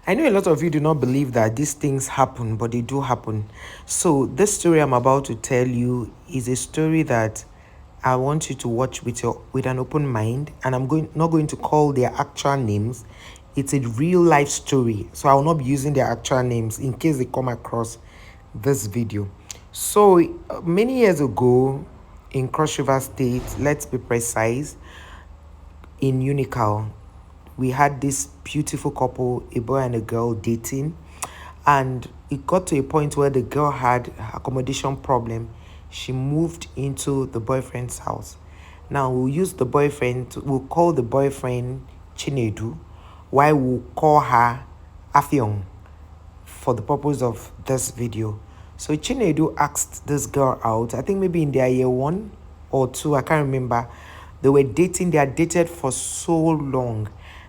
I know a lot of you do not believe that these things happen, but they do happen. So this story I'm about to tell you is a story that I want you to watch with an open mind, and I'm going not going to call their actual names. It's a real life story, so I will not be using their actual names in case they come across this video. So many years ago in Cross River State, let's be precise, in Unical, we had this beautiful couple, a boy and a girl, dating, and it got to a point where the girl had accommodation problem. She moved into the boyfriend's house. Now we'll call the boyfriend Chinedu, while we'll call her Afyong for the purpose of this video. So Chinedu asked this girl out, I think maybe in their year 1 or 2, I can't remember. They were dating, they had dated for so long.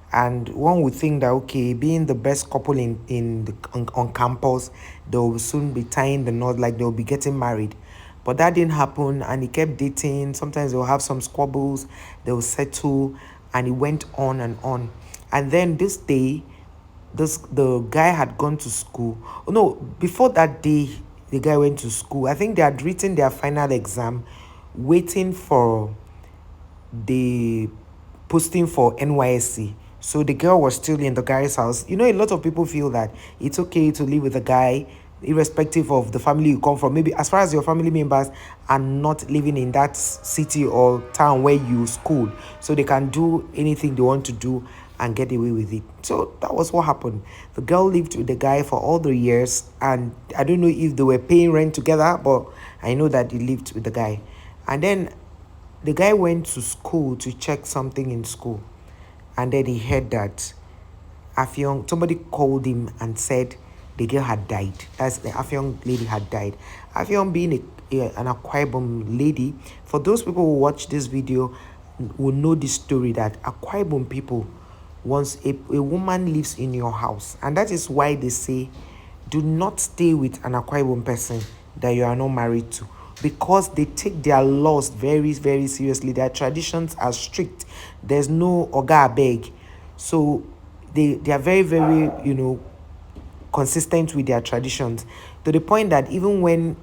And one would think that, okay, being the best couple on campus, they'll soon be tying the knot, like they'll be getting married. But that didn't happen, and he kept dating. Sometimes they'll have some squabbles, they'll settle, and it went on and on. And then this day, the guy had gone to school. Oh no, before that day, the guy went to school. I think they had written their final exam, waiting for the posting for NYSC. So the girl was still in the guy's house. You know, a lot of people feel that it's okay to live with a guy irrespective of the family you come from. Maybe as far as your family members are not living in that city or town where you school, so they can do anything they want to do and get away with it. So that was what happened. The girl lived with the guy for all the years, and I don't know if they were paying rent together, but I know that he lived with the guy. And then the guy went to school to check something in school, and then he heard that somebody called him and said the girl had died. That's the Afyong lady had died. Afyong being an Akwa Ibom lady, for those people who watch this video will know this story, that Akwa Ibom people, once a woman lives in your house, and that is why they say do not stay with an Akwa Ibom person that you are not married to, because they take their laws very, very seriously. Their traditions are strict. There's no oga abeg. So they are very, very, consistent with their traditions, to the point that even when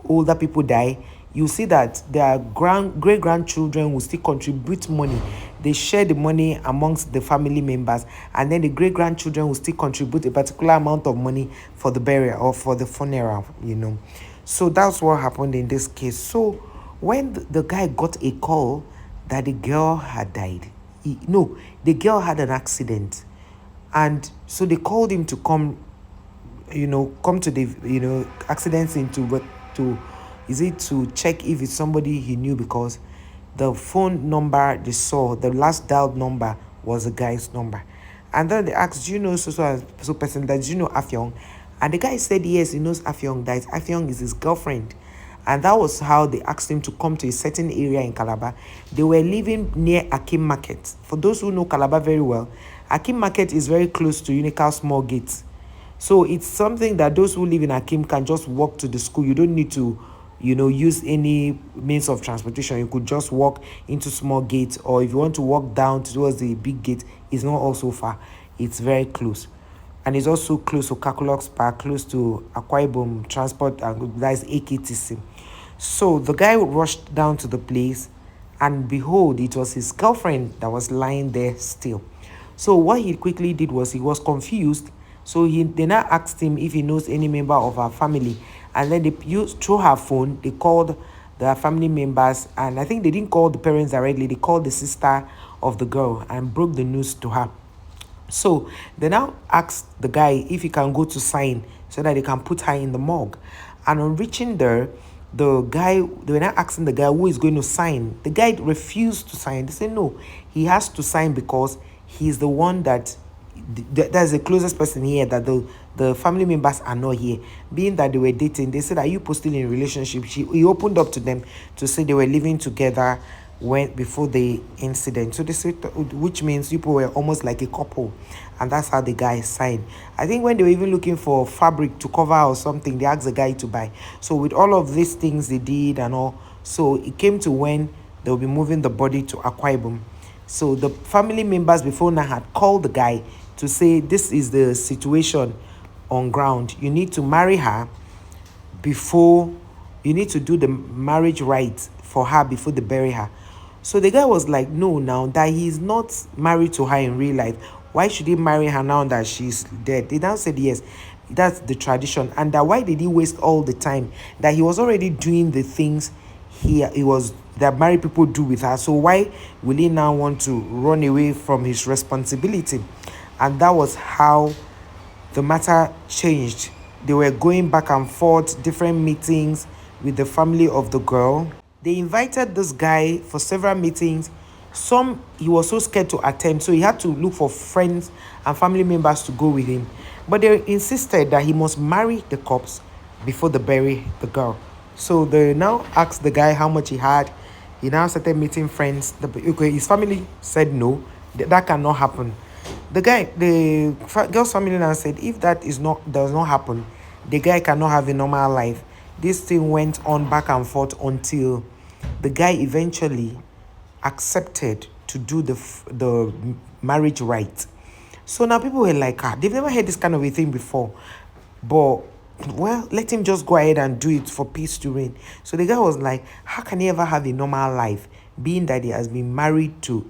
older people die, you see that their great-grandchildren will still contribute money. They share the money amongst the family members, and then the great-grandchildren will still contribute a particular amount of money for the burial or for the funeral, So that's what happened in this case. So when the guy got a call that the girl had died, the girl had an accident. And so they called him to come to the, accident scene to check if it's somebody he knew, because the phone number they saw, the last dialed number, was the guy's number. And then they asked, do you know so person that, do you know Afyong? And the guy said yes, he knows Afyong, that Afyong is his girlfriend. And that was how they asked him to come to a certain area in Calabar. They were living near Akim Market. For those who know Calabar very well, Akim Market is very close to Unical Small Gates. So it's something that those who live in Akim can just walk to the school. You don't need to, use any means of transportation. You could just walk into Small Gate, or if you want to walk down towards the big gate, it's not also far. It's very close. And it's also close to Kakulox Park, close to Akwa Ibom Transport, and that's AKTC. So the guy rushed down to the place, and behold, it was his girlfriend that was lying there still. So what he quickly did was, he was confused. So they now asked him if he knows any member of our family. And then through her phone, they called the family members. And I think they didn't call the parents directly. They called the sister of the girl and broke the news to her. So they now asked the guy if he can go to sign so that they can put her in the morgue. And on reaching there, they were now asking the guy who is going to sign. The guy refused to sign. They said no, he has to sign because he's the one that's the closest person here, that the family members are not here. Being that they were dating, they said, are you still in a relationship? He opened up to them to say they were living together before the incident. So they said, which means people were almost like a couple, and that's how the guy signed. I think when they were even looking for fabric to cover or something, they asked the guy to buy. So with all of these things they did and all, so it came to when they'll be moving the body to Akwa Ibom. So the family members before now had called the guy to say this is the situation on ground. You need to marry her before, you need to do the marriage rites for her before they bury her. So the guy was like, no, now that he's not married to her in real life, why should he marry her now that she's dead? They now said yes, that's the tradition. And that why did he waste all the time? That he was already doing the things he was that married people do with her. So why will he now want to run away from his responsibility? And that was how the matter changed. They were going back and forth, different meetings with the family of the girl. They invited this guy for several meetings. Some he was so scared to attend, so he had to look for friends and family members to go with him. But they insisted that he must marry the corpse before they bury the girl. So they now asked the guy how much he had. He now started meeting friends. His family said no, that cannot happen. The girl's family now said if that does not happen, the guy cannot have a normal life. This thing went on back and forth until the guy eventually accepted to do the marriage rite. So now people were like, they've never heard this kind of a thing before. But well, let him just go ahead and do it for peace to reign. So the guy was like, how can he ever have a normal life, being that he has been married to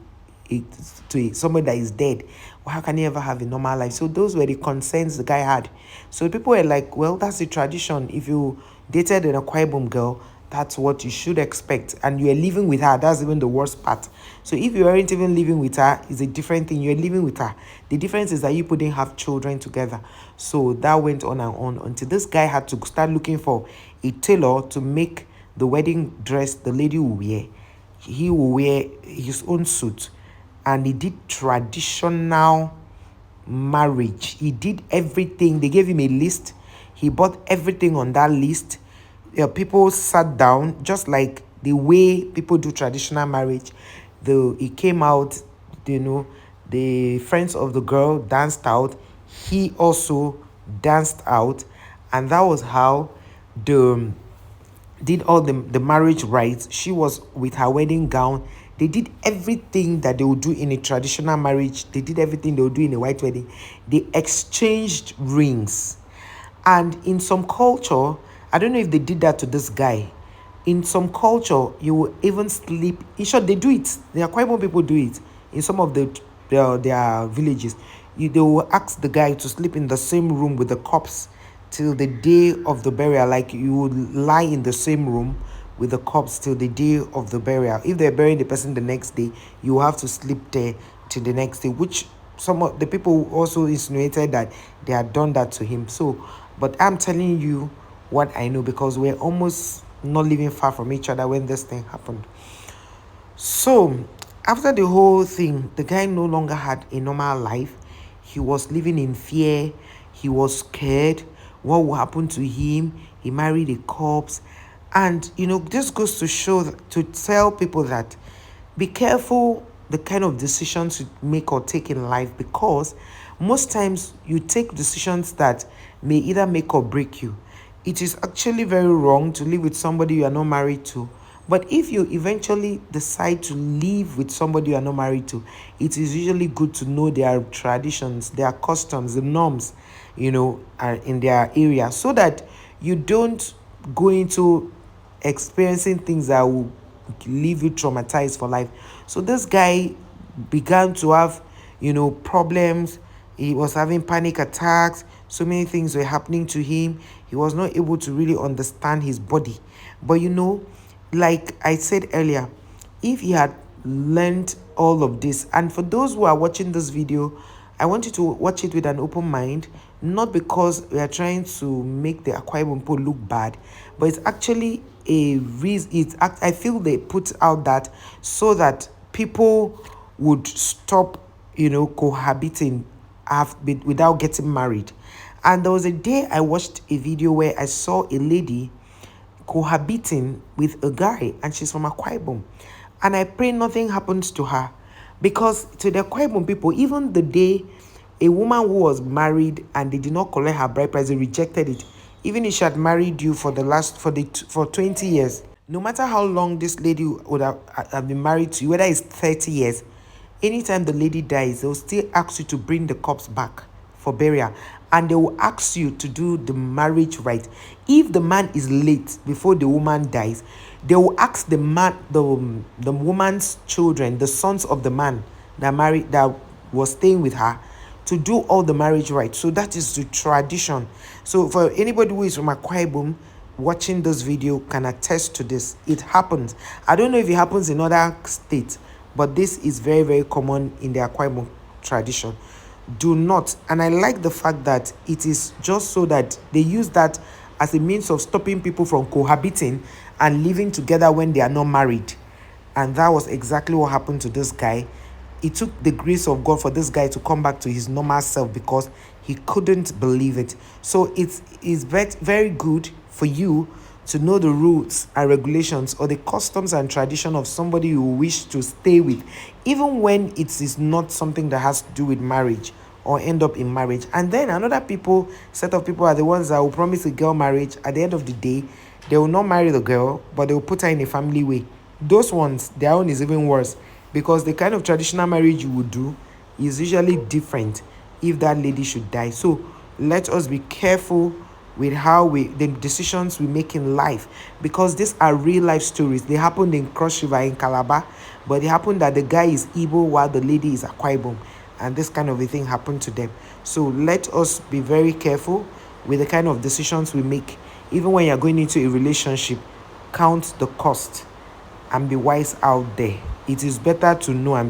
somebody that is dead? Well, how can he ever have a normal life? So those were the concerns the guy had. So people were like, well, that's the tradition. If you dated an Akwa Ibom girl, that's what you should expect. And you are living with her. That's even the worst part. So if you aren't even living with her, it's a different thing. You're living with her. The difference is that you didn't have children together. So that went on and on until this guy had to start looking for a tailor to make the wedding dress the lady will wear. He will wear his own suit. And he did traditional marriage. He did everything. They gave him a list. He bought everything on that list. People sat down just like the way people do traditional marriage. He came out, the friends of the girl danced out. He also danced out, and that was how the did all the marriage rites. She was with her wedding gown. They did everything that they would do in a traditional marriage. They did everything they would do in a white wedding. They exchanged rings. And in some culture, I don't know if they did that to this guy. In some culture, you will even sleep. In short, they do it. There are quite more people do it. In some of their villages, they will ask the guy to sleep in the same room with the corpse till the day of the burial. Like you would lie in the same room with the corpse till the day of the burial. If they're burying the person the next day, you have to sleep there till the next day, which some of the people also insinuated that they had done that to him. So, but I'm telling you what I know because we're almost not living far from each other when this thing happened. So, after the whole thing, the guy no longer had a normal life. He was living in fear. He was scared. What will happen to him? He married a corpse. And, this goes to show, to tell people that be careful the kind of decisions you make or take in life, because most times you take decisions that may either make or break you. It is actually very wrong to live with somebody you are not married to. But if you eventually decide to live with somebody you are not married to, it is usually good to know their traditions, their customs, the norms, are in their area, so that you don't go into experiencing things that will leave you traumatized for life. So this guy began to have, problems. He was having panic attacks. So many things were happening to him. He was not able to really understand his body. But like I said earlier, if he had learned all of this, and for those who are watching this video, I want you to watch it with an open mind, not because we are trying to make the Akwa Ibom people look bad, but it's actually a reason. I feel they put out that so that people would stop, cohabiting without getting married. And there was a day I watched a video where I saw a lady cohabiting with a guy, and she's from Akwa Ibom. And I pray nothing happens to her, because to the Akwa Ibom people, even the day a woman who was married and they did not collect her bride price, they rejected it. Even if she had married you for 20 years, no matter how long this lady would have been married to you, whether it's 30 years, anytime the lady dies, they'll still ask you to bring the corpse back for burial, and they will ask you to do the marriage rite. If the man is late before the woman dies, they will ask the man, the woman's children, the sons of the man that was staying with her, to do all the marriage rites. So that is the tradition. So for anybody who is from Akwa Ibom watching this video can attest to this. It happens. I don't know if it happens in other states, but this is very, very common in the Akwa Ibom tradition. Do not, and I like the fact that it is just so that they use that as a means of stopping people from cohabiting and living together when they are not married. And that was exactly what happened to this guy. It took the grace of God for this guy to come back to his normal self because he couldn't believe it. So it is very, very good for you to know the rules and regulations or the customs and tradition of somebody you wish to stay with, even when it is not something that has to do with marriage or end up in marriage. And then another set of people are the ones that will promise a girl marriage. At the end of the day, they will not marry the girl, but they will put her in a family way. Those ones, their own is even worse, because the kind of traditional marriage you would do is usually different if that lady should die. So let us be careful with the decisions we make in life, because these are real life stories. They happened in Cross River in Calabar, but it happened that the guy is Igbo while the lady is Akwa Ibom, and this kind of a thing happened to them. So let us be very careful with the kind of decisions we make. Even when you're going into a relationship, count the cost and be wise out there. It is better to know and be